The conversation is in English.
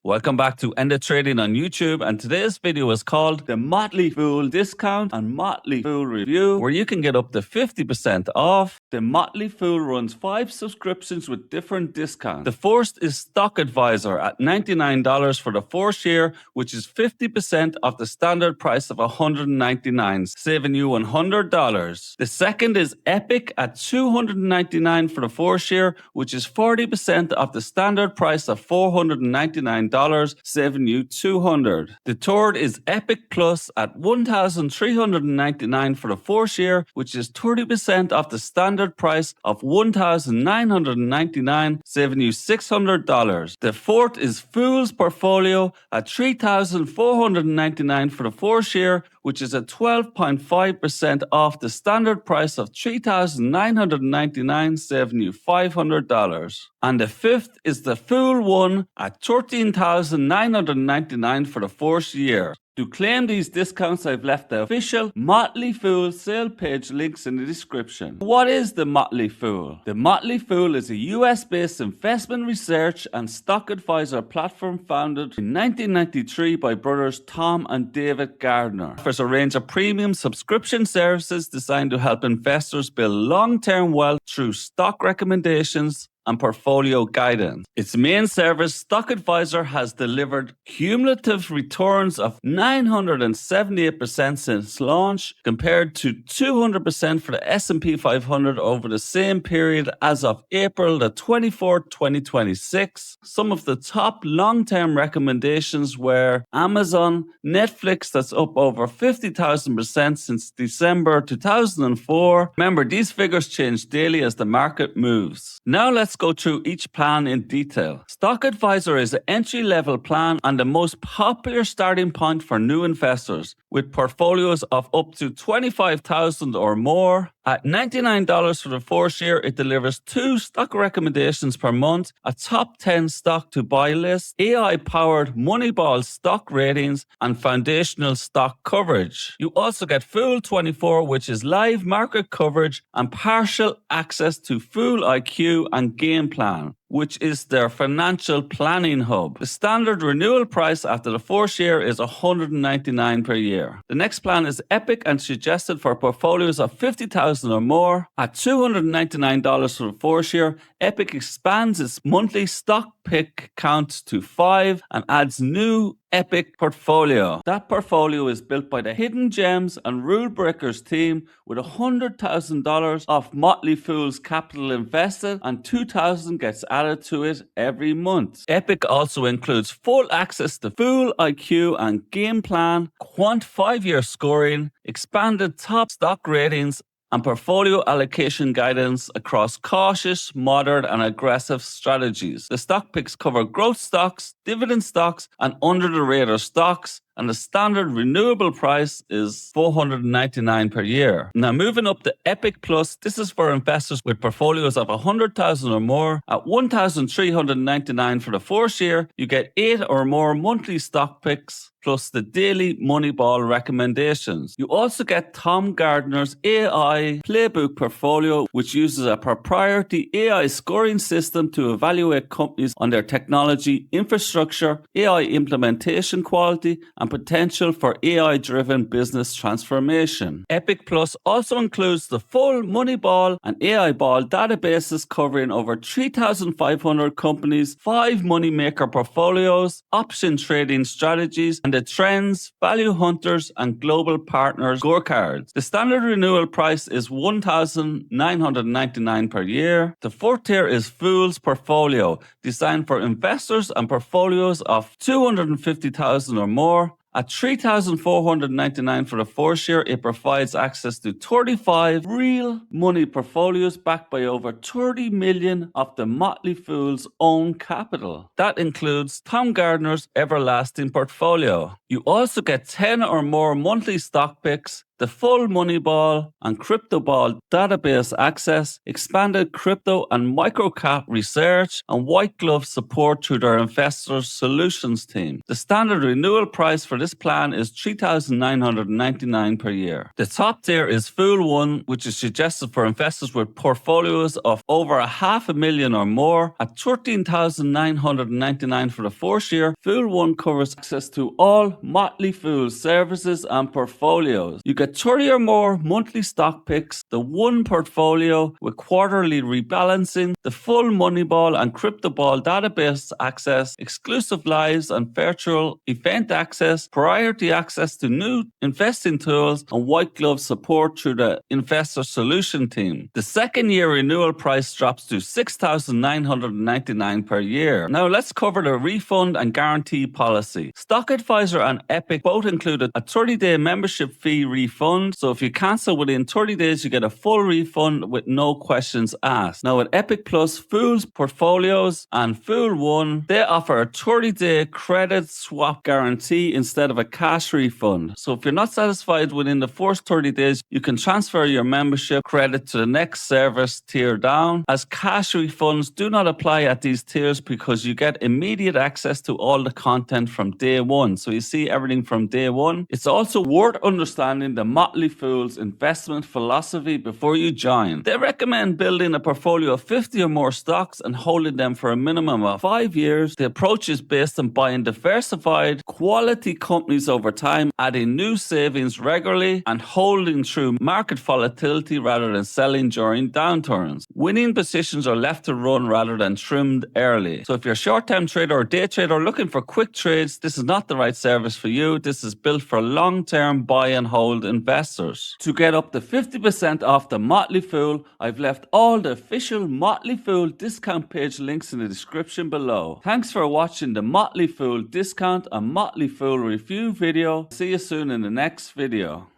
Welcome back to Ended Trading on YouTube, and today's video is called the Motley Fool Discount and Motley Fool Review, where you can get up to 50% off. The Motley Fool runs 5 subscriptions with different discounts. The first is Stock Advisor at $99 for the first year, which is 50% off the standard price of $199, saving you $100. The second is Epic at $299 for the first year, which is 40% off the standard price of $499, saving you $200. The third is Epic Plus at $1,399 for the first year, which is 30% off the standard price of $1,999, saving you $600. The fourth is Fool's Portfolio at $3,499 for the first year, which is a 12.5% off the standard price of $3,999, saving you $500. And the fifth is the Fool One at $13,999 for the first year. To claim these discounts, I've left the official Motley Fool sale page links in the description. What is the Motley Fool? The Motley Fool is a US-based investment research and stock advisor platform founded in 1993 by brothers Tom and David Gardner. It offers a range of premium subscription services designed to help investors build long-term wealth through stock recommendations and portfolio guidance. Its main service, Stock Advisor, has delivered cumulative returns of 978% since launch, compared to 200% for the S&P 500 over the same period as of April the 24th, 2026. Some of the top long-term recommendations were Amazon, Netflix, that's up over 50,000% since December 2004. Remember, these figures change daily as the market moves. Now let's go through each plan in detail. Stock Advisor is an entry-level plan and the most popular starting point for new investors, with portfolios of up to $25,000 or more. At $99 for the first year, it delivers 2 stock recommendations per month, a top 10 stock to buy list, AI-powered Moneyball stock ratings, and foundational stock coverage. You also get Fool 24, which is live market coverage and partial access to Fool IQ and Game Plan, which is their financial planning hub. The standard renewal price after the first year is $199 per year. The next plan is Epic and suggested for portfolios of $50,000 or more. At $299 for the first year, Epic expands its monthly stock pick count to 5 and adds new Epic portfolio. That portfolio is built by the Hidden Gems and Rule Breakers team with $100,000 of Motley Fool's capital invested, and $2,000 gets added to it every month. Epic also includes full access to Fool IQ and Game Plan, Quant 5-year scoring, expanded top stock ratings, and portfolio allocation guidance across cautious, moderate, and aggressive strategies. The stock picks cover growth stocks, dividend stocks, and under-the-radar stocks, and the standard renewable price is $499 per year. Now moving up to Epic Plus, this is for investors with portfolios of $100,000 or more. At $1,399 for the first year, you get 8 or more monthly stock picks, plus the daily Moneyball recommendations. You also get Tom Gardner's AI Playbook portfolio, which uses a proprietary AI scoring system to evaluate companies on their technology, infrastructure, AI implementation quality, and potential for AI-driven business transformation. Epic Plus also includes the full Moneyball and AI Ball databases covering over 3,500 companies, 5 moneymaker portfolios, option trading strategies, and the Trends, Value Hunters, and Global Partners scorecards. The standard renewal price is $1,999 per year. The fourth tier is Fool's Portfolio, designed for investors and portfolios of $250,000 or more. At $3,499 for the first year, it provides access to 35 real money portfolios backed by over 30 million of the Motley Fool's own capital. That includes Tom Gardner's everlasting portfolio. You also get 10 or more monthly stock picks, the full Moneyball and CryptoBall database access, expanded crypto and microcap research, and white glove support through their investor solutions team. The standard renewal price for this plan is $3,999 per year. The top tier is Fool 1, which is suggested for investors with portfolios of over $500,000 or more at $13,999 for the first year. Fool 1 covers access to all Motley Fool services and portfolios. You get 30 or more monthly stock picks, the one portfolio with quarterly rebalancing, the full Moneyball and CryptoBall database access, exclusive lives and virtual event access, priority access to new investing tools, and white glove support through the investor solution team. The second year renewal price drops to $6,999 per year. Now let's cover the refund and guarantee policy. Stock Advisor and Epic both included a 30-day membership fee refund. So if you cancel within 30 days, you get a full refund with no questions asked. Now with Epic Plus, Fool's portfolios and Fool 1, they offer a 30-day credit swap guarantee instead of a cash refund. So if you're not satisfied within the first 30 days, you can transfer your membership credit to the next service tier down, as cash refunds do not apply at these tiers because you get immediate access to all the content from day one. So you see everything from day one. It's also worth understanding the Motley Fool's investment philosophy before you join. They recommend building a portfolio of 50 or more stocks and holding them for a minimum of 5 years. The approach is based on buying diversified, quality companies over time, adding new savings regularly, and holding through market volatility rather than selling during downturns. Winning positions are left to run rather than trimmed early. So if you're a short-term trader or day trader looking for quick trades, this is not the right service for you. This is built for long-term buy and hold investors. To get up to 50% off the Motley Fool, I've left all the official Motley Fool discount page links in the description below. Thanks for watching the Motley Fool discount and Motley Fool review video. See you soon in the next video.